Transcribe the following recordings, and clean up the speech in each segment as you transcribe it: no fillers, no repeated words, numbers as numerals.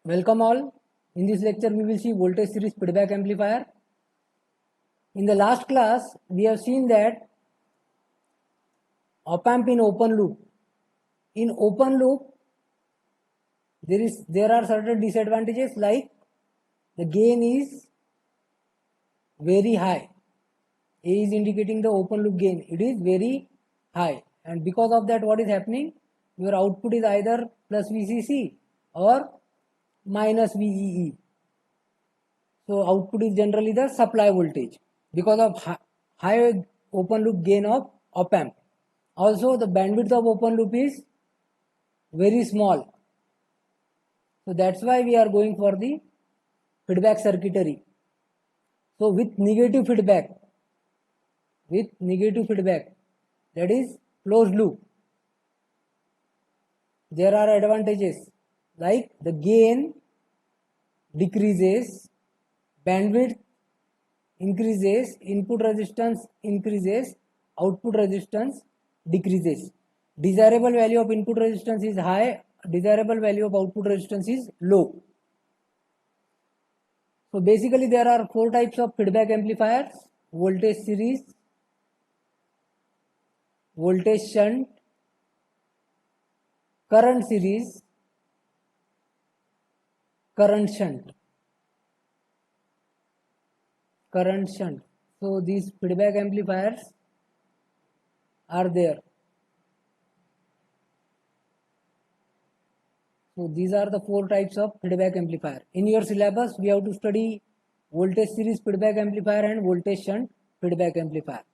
Welcome all. In this lecture we will see voltage series feedback amplifier. In the last class we have seen that op amp in open loop. In open loop there are certain disadvantages like the gain is very high. A is indicating the open loop gain. It is very high, and because of that what is happening? Your output is either plus VCC or minus VEE. So output is generally the supply voltage because of high open loop gain of op amp. Also the bandwidth of open loop is very small. So that's why we are going for the feedback circuitry. So with negative feedback, that is closed loop, there are advantages like the gain decreases, bandwidth increases, input resistance increases, output resistance decreases. Desirable value of input resistance is high, desirable value of output resistance is low. So basically there are 4 types of feedback amplifiers: voltage series, voltage shunt, current series, current shunt. So these feedback amplifiers are there. So these are the 4 types of feedback amplifier. In your syllabus we have to study voltage series feedback amplifier and voltage shunt feedback amplifier.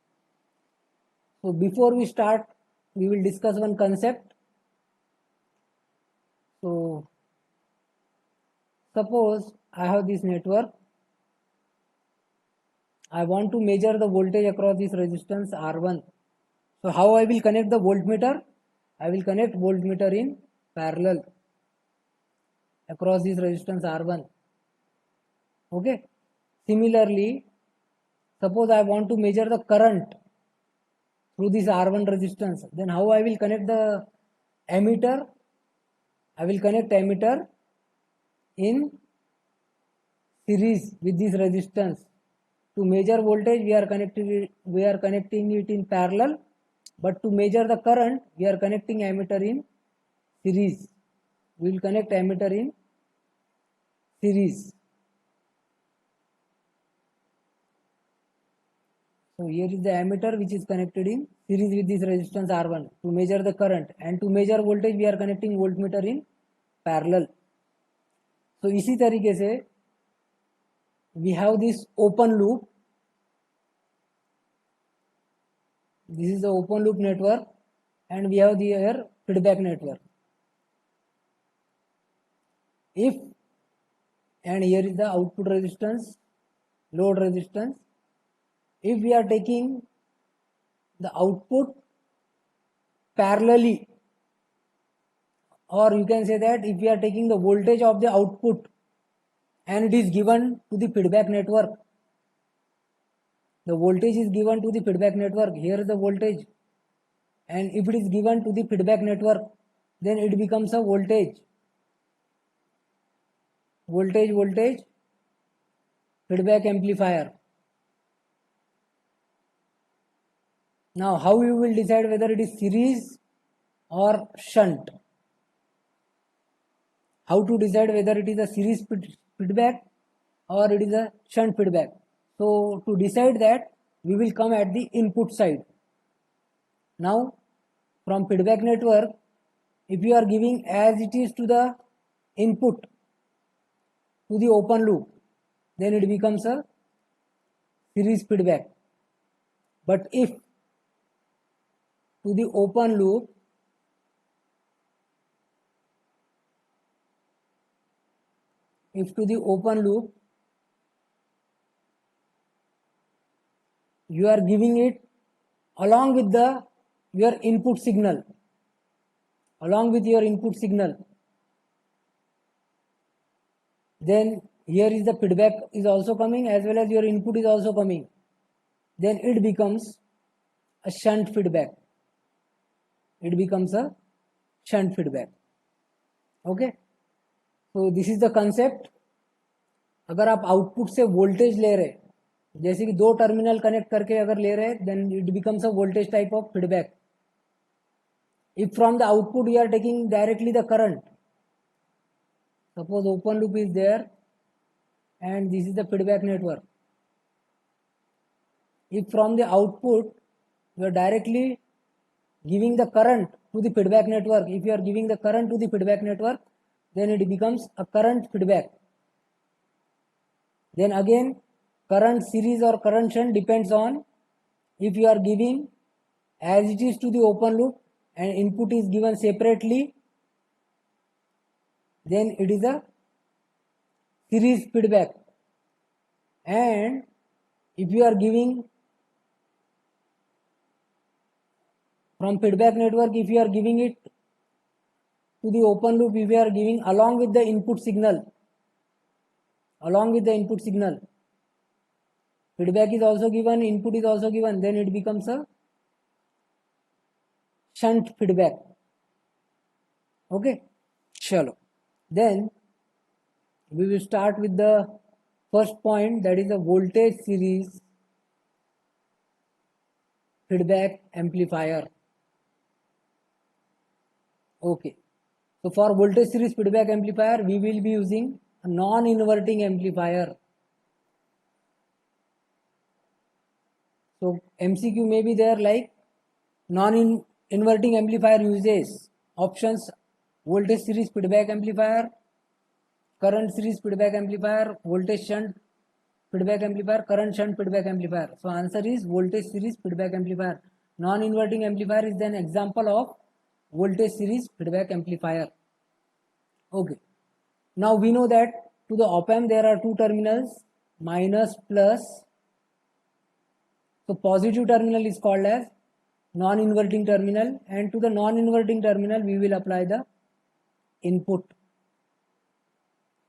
So before we start we will discuss one concept. So suppose I have this network. I want to measure the voltage across this resistance R1. So how I will connect the voltmeter? I will connect voltmeter in parallel across this resistance R1. Okay. Similarly, suppose I want to measure the current through this R1 resistance. Then how I will connect the ammeter? I will connect ammeter in series with this resistance. To measure voltage we are connecting it in parallel, but to measure the current we are connecting ammeter in series. We will connect ammeter in series. So here is the ammeter which is connected in series with this resistance R1 to measure the current, and to measure voltage we are connecting voltmeter in parallel. So इसी तरीके से we have this open loop. This is the open loop network, and we have the here feedback network. If, and here is the output resistance, load resistance. If we are taking the output parallelly, or you can say that if we are taking the voltage of the output and it is given to the feedback network, the voltage is given to the feedback network, here is the voltage, and if it is given to the feedback network, then it becomes a voltage feedback amplifier. Now how you will decide whether it is series or shunt? How to decide whether it is a series feedback or it is a shunt feedback? So to decide that we will come at the input side. Now from feedback network, if you are giving as it is to the input to the open loop, then it becomes a series feedback. But if to the open loop you are giving it along with your input signal, then here is the feedback is also coming as well as your input is also coming, then it becomes a shunt feedback. Okay. तो this is the concept. अगर आप output से voltage ले रहे, जैसे कि दो terminal connect करके अगर ले रहे, then it becomes a voltage type of feedback. If from the output you are taking directly the current, suppose open loop is there and this is the feedback network. If from the output you are directly giving the current to the feedback network, if you are giving the current to the feedback network, then it becomes a current feedback. Then again, current series or current shunt depends on if you are giving as it is to the open loop and input is given separately, then it is a series feedback. And if you are giving from feedback network, if you are giving it to the open loop, if you are giving along with the input signal, feedback is also given, input is also given, then it becomes a shunt feedback. Okay, chalo. Then we will start with the first point, that is a voltage series feedback amplifier. Okay, so for voltage series feedback amplifier, we will be using a non-inverting amplifier. So MCQ may be there like non-inverting amplifier uses options: voltage series feedback amplifier, current series feedback amplifier, voltage shunt feedback amplifier, current shunt feedback amplifier. So answer is voltage series feedback amplifier. Non-inverting amplifier is an example of voltage series feedback amplifier. Okay. Now we know that to the op-amp there are two terminals, minus, plus. So positive terminal is called as non-inverting terminal, and to the non-inverting terminal we will apply the input.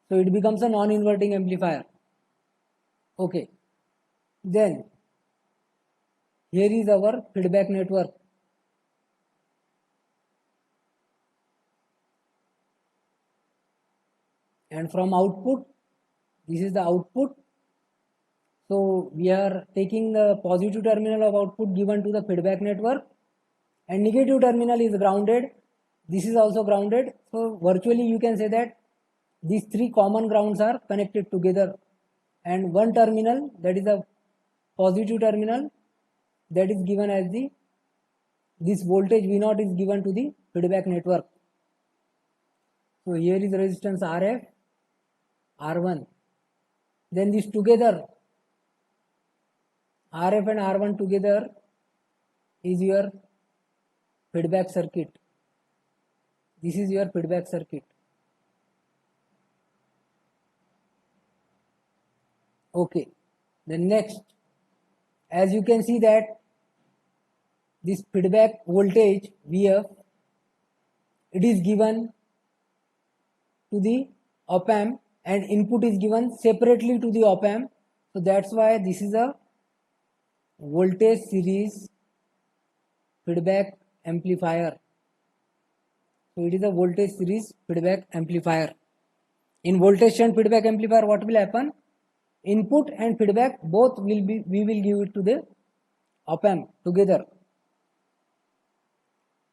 So it becomes a non-inverting amplifier. Okay. Then here is our feedback network. And from output, this is the output. So we are taking the positive terminal of output given to the feedback network, and negative terminal is grounded. This is also grounded. So virtually you can say that these three common grounds are connected together, and one terminal, that is a positive terminal, that is given as the, this voltage V0 is given to the feedback network. So here is resistance RF, R1. Then this together, RF and R1 together is your feedback circuit. This is your feedback circuit. Okay. Then next, as you can see that this feedback voltage Vf, it is given to the op-amp and input is given separately to the op-amp. So that's why this is a voltage series feedback amplifier. So it is a voltage series feedback amplifier. In voltage shunt feedback amplifier, what will happen? Input and feedback both will be, we will give it to the op-amp together.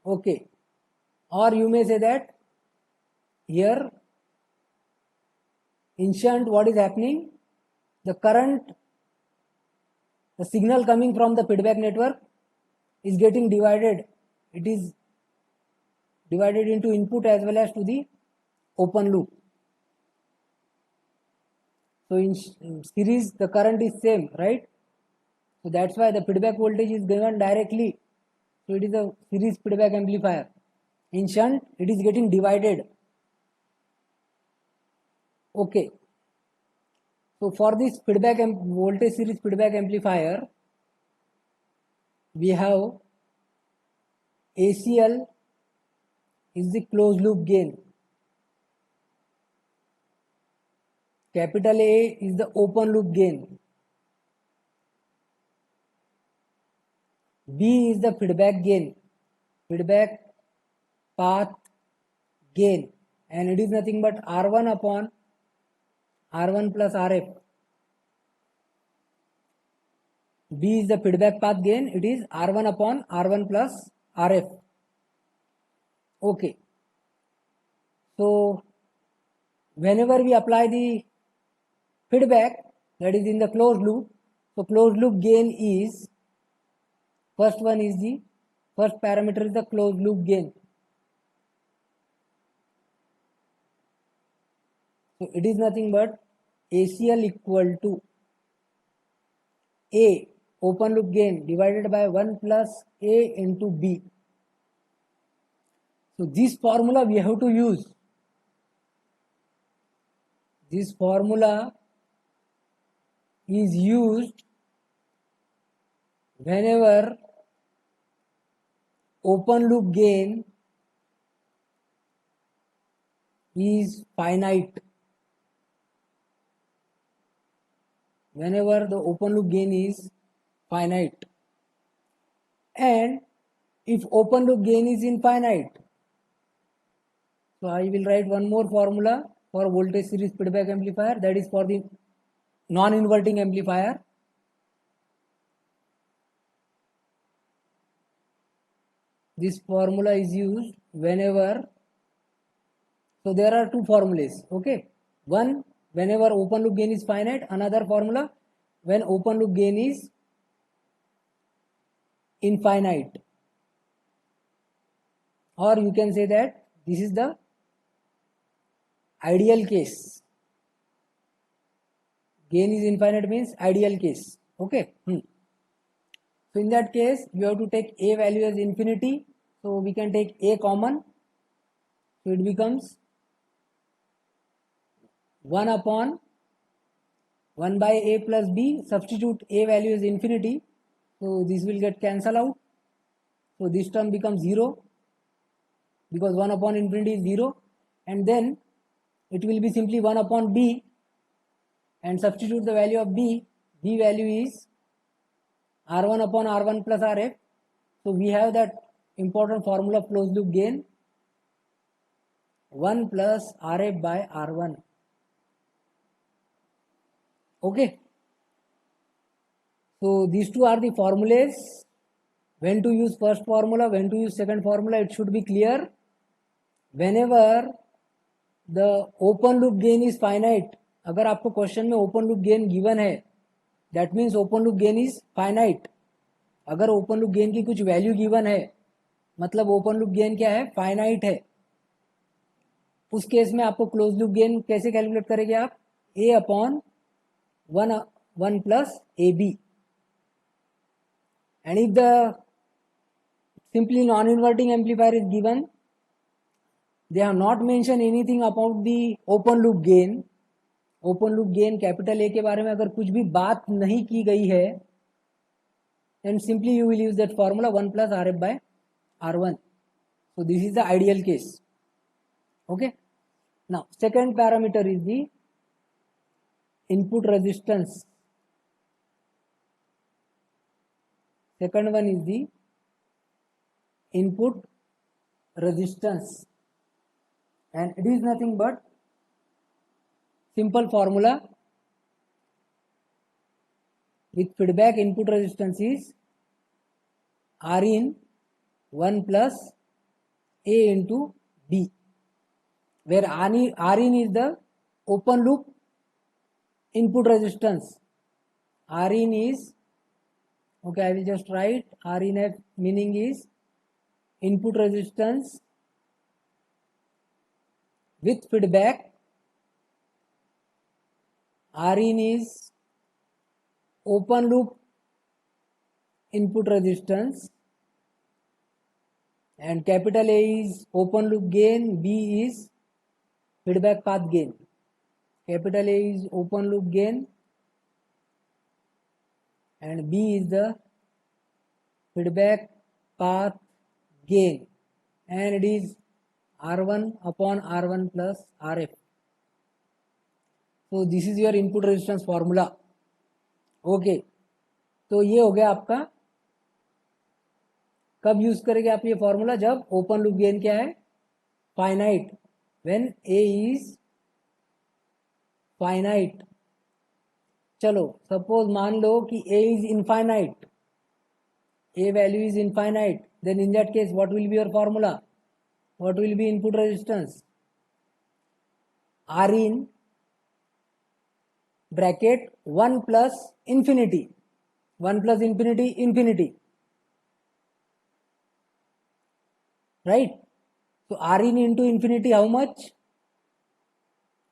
Okay. Or you may say that here in shunt what is happening? The current, the signal coming from the feedback network is getting divided. It is divided into input as well as to the open loop. So in series the current is same, right? So that's why the feedback voltage is given directly. So it is a series feedback amplifier. In shunt it is getting divided. Okay. So for this feedback voltage series feedback amplifier, we have ACL is the closed loop gain. Capital A is the open loop gain. B is the feedback gain, feedback path gain, and it is nothing but R1 upon R1 plus Rf. B is the feedback path gain, it is R1 upon R1 plus Rf. Okay, so whenever we apply the feedback, that is in the closed loop, so closed loop gain is, first parameter is the closed loop gain. So it is nothing but ACL equal to A open loop gain divided by 1 plus A into B. So this formula we have to use. This formula is used whenever open loop gain is finite. Whenever the open loop gain is finite, and if open loop gain is infinite, so I will write one more formula for voltage series feedback amplifier, that is for the non-inverting amplifier. This formula is used whenever, so there are two formulas, okay. One, whenever open loop gain is finite. Another formula, when open loop gain is infinite. Or you can say that this is the ideal case. Gain is infinite means ideal case, okay. So in that case, you have to take A value as infinity. So we can take A common. So it becomes 1 upon 1 by A plus B. Substitute A value as infinity. So this will get cancelled out. So this term becomes 0 because 1 upon infinity is 0. And then it will be simply 1 upon B, and substitute the value of B. B value is R1 upon R1 plus Rf. So we have that important formula of closed loop gain, 1 plus Rf by R1. Okay. So these two are the formulas. When to use first formula, when to use second formula, it should be clear. Whenever the open loop gain is finite, अगर आपको question में open loop gain given है, that means open loop gain is finite. अगर open loop gain की कुछ value given है, मतलब open loop gain क्या है, फाइनाइट है. उस केस में आपको क्लोज लूप गेन कैसे कैलकुलेट करेंगे आप, A upon 1 plus A B. And if the simply non inverting amplifier is given, they have not mentioned anything about the open loop gain. Open loop gain capital A के बारे में अगर कुछ भी बात नहीं की गई है, then simply you will use that formula 1 plus Rf by R1. So this is the ideal case. Okay. Now second parameter is the input resistance. Second one is the input resistance, and it is nothing but simple formula. With feedback input resistance is R in 1 plus A into B, where R in is the open loop input resistance. R in is, okay, I will just write R in F, meaning is input resistance with feedback. R in is open loop input resistance, and capital A is open loop gain, B is feedback path gain. Capital A is open loop gain and B is the feedback path gain, and it is R1 upon R1 plus Rf. तो this is your input resistance formula. Okay, तो ये हो गया आपका. कब use करेंगे आप ये फॉर्मूला, जब ओपन लूप गेन क्या है, finite. when A is finite. चलो सपोज मान लो कि A is infinite, A value is infinite, then in that case what will be your formula? What will be input resistance? R in bracket 1 plus infinity, 1 plus infinity, infinity, right? So R in into infinity, how much?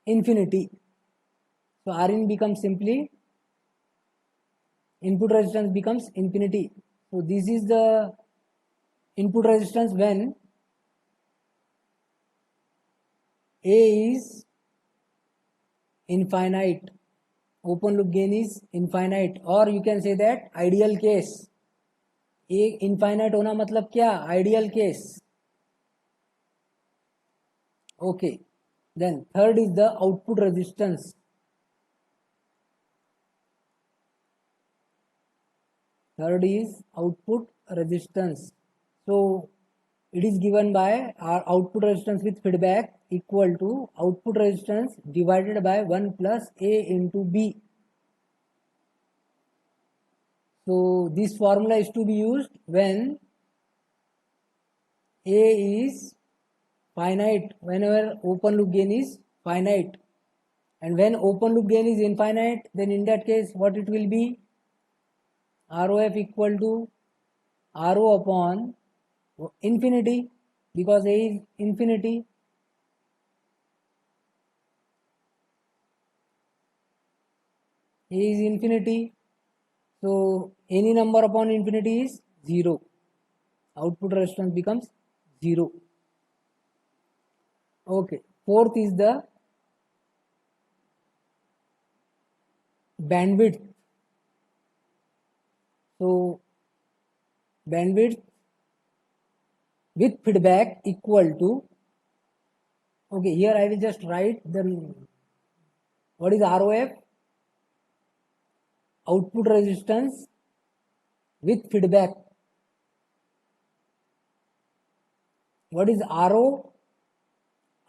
Infinity. So R in becomes simply, input resistance becomes infinity. So this is the input resistance when A is infinite, open loop gain is infinite, or you can say that ideal case. A infinite होना मतलब क्या? Ideal case. Okay. Then third is the output resistance. Third is output resistance. So it is given by our output resistance with feedback equal to output resistance divided by 1 plus A into B. So this formula is to be used when A is finite, whenever open loop gain is finite. And when open loop gain is infinite, then in that case what it will be? ROF equal to RO upon infinity, because A is infinity. A is infinity. So any number upon infinity is 0. Output resistance becomes 0. Okay. Fourth is the bandwidth. So bandwidth with feedback equal to, okay, here I will just write the, what is ROF? Output resistance with feedback. What is RO?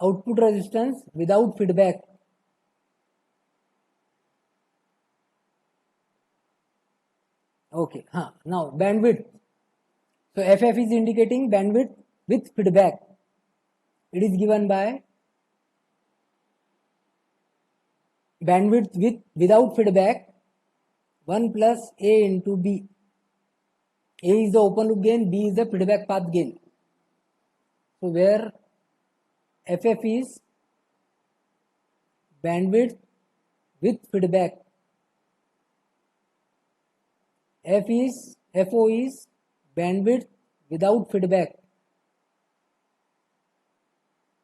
Output resistance without feedback. Okay, now bandwidth. So FF is indicating bandwidth with feedback. It is given by bandwidth without feedback 1 plus A into B. A is the open loop gain, B is the feedback path gain. So where FF is bandwidth with feedback, FO is bandwidth without feedback,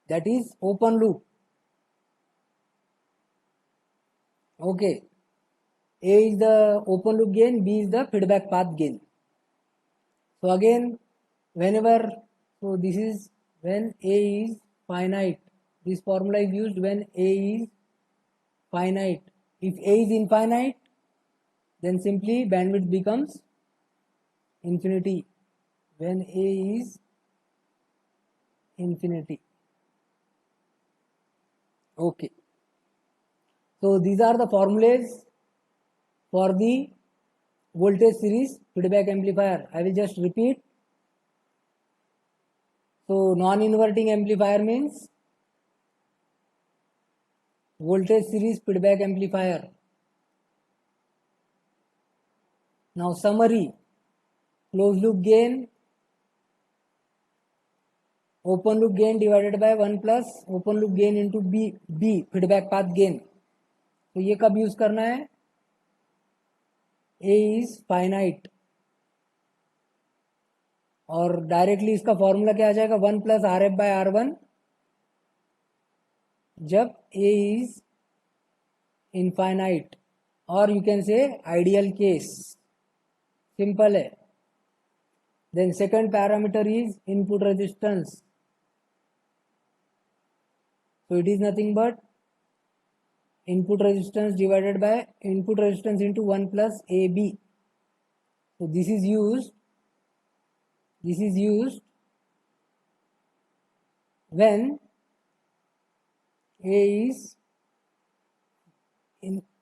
that is open loop. Okay, A is the open loop gain, B is the feedback path gain. So again, whenever, so this is when A is finite. This formula is used when A is finite. If A is infinite, then simply bandwidth becomes infinity when A is infinity. Okay. So these are the formulas for the voltage series feedback amplifier. I will just repeat. So non-inverting amplifier means voltage series feedback amplifier. Now summary: closed loop gain, open loop gain divided by 1 plus open loop gain into B feedback path gain. तो ये कब use करना है? A is finite, और directly इसका formula क्या आ जाएगा? 1 plus RF by R1 जब A is infinite, और you can say ideal case. Simple है. Then second parameter is input resistance. So it is nothing but input resistance divided by input resistance into 1 plus AB. So this is used when A is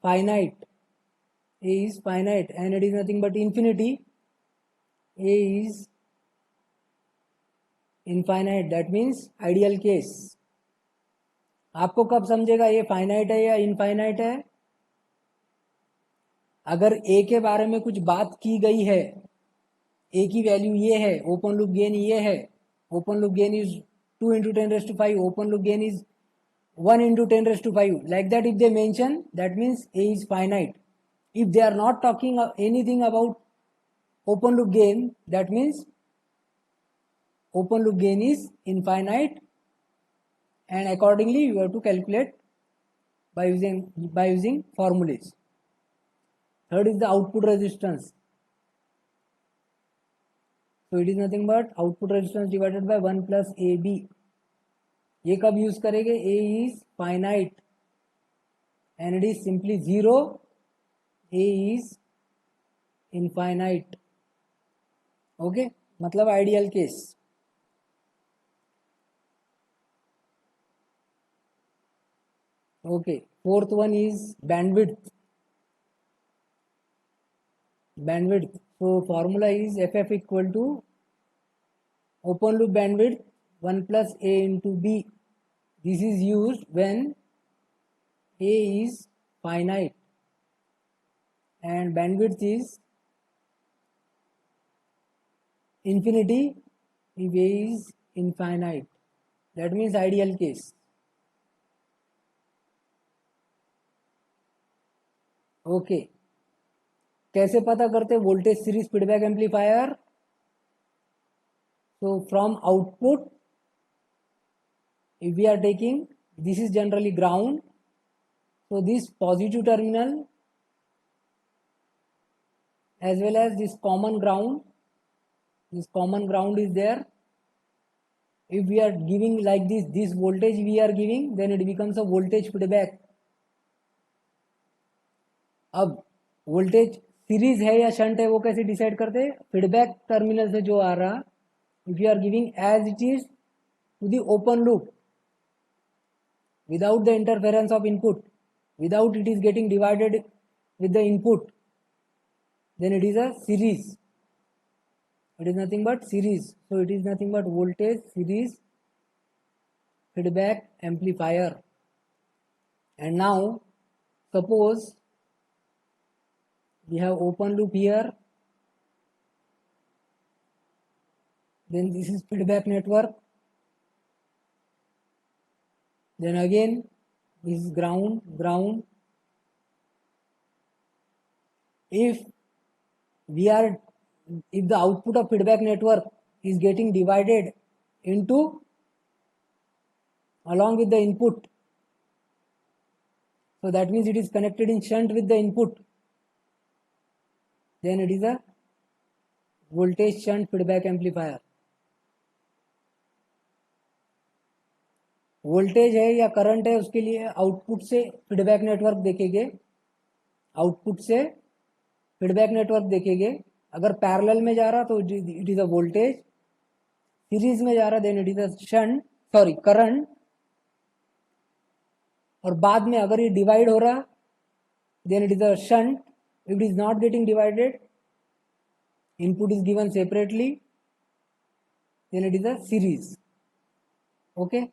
finite. A is finite and it is nothing but infinity. A is infinite, that means ideal case. आपको कब समझेगा ये finite है या infinite है? अगर ए के बारे में कुछ बात की गई है, ए की वैल्यू ये है, ओपन लूप गेन ये है, open loop gain is 2 into 10 raised to 5, open loop gain is 1 into 10 raised to 5, like that if they mention, that means A is finite. If they are not talking anything about open loop gain, that means open loop gain is infinite, and accordingly you have to calculate by using formulas. Third is the output resistance. So it is nothing but output resistance divided by 1 plus AB. ये कब use करेंगे? A is finite and it is simply 0. A is infinite. Okay, मतलब ideal case. Okay, fourth one is bandwidth. So formula is FF equal to open loop bandwidth 1 plus A into B. This is used when A is finite and bandwidth is infinity if A is infinite. That means ideal case. Okay, कैसे पता करते voltage series feedback amplifier? So from output, if we are taking, this is generally ground, so this positive terminal as well as this common ground is there. If we are giving like this voltage we are giving, then it becomes a voltage feedback. अब voltage series है या shunt है वो कैसे decide करते हैं? Feedback terminal से जो आ रहा, if you are giving as it is to the open loop without the interference of input, without it is getting divided with the input, then it is a series. It is nothing but series. So it is nothing but voltage series feedback amplifier. And now suppose we have open loop here, then this is feedback network, then again this is ground. If the output of feedback network is getting divided into along with the input, so that means it is connected in shunt with the input, then it is a voltage shunt feedback amplifier. Voltage है या current है उसके लिए output से feedback network देखेंगे, output से feedback network देखेंगे. अगर पैरेलल में जा रहा तो it is a voltage, series में जा रहा then it is a current, और बाद में अगर ये डिवाइड हो रहा then it is a shunt. If it is not getting divided, input is given separately, then it is a series. Okay.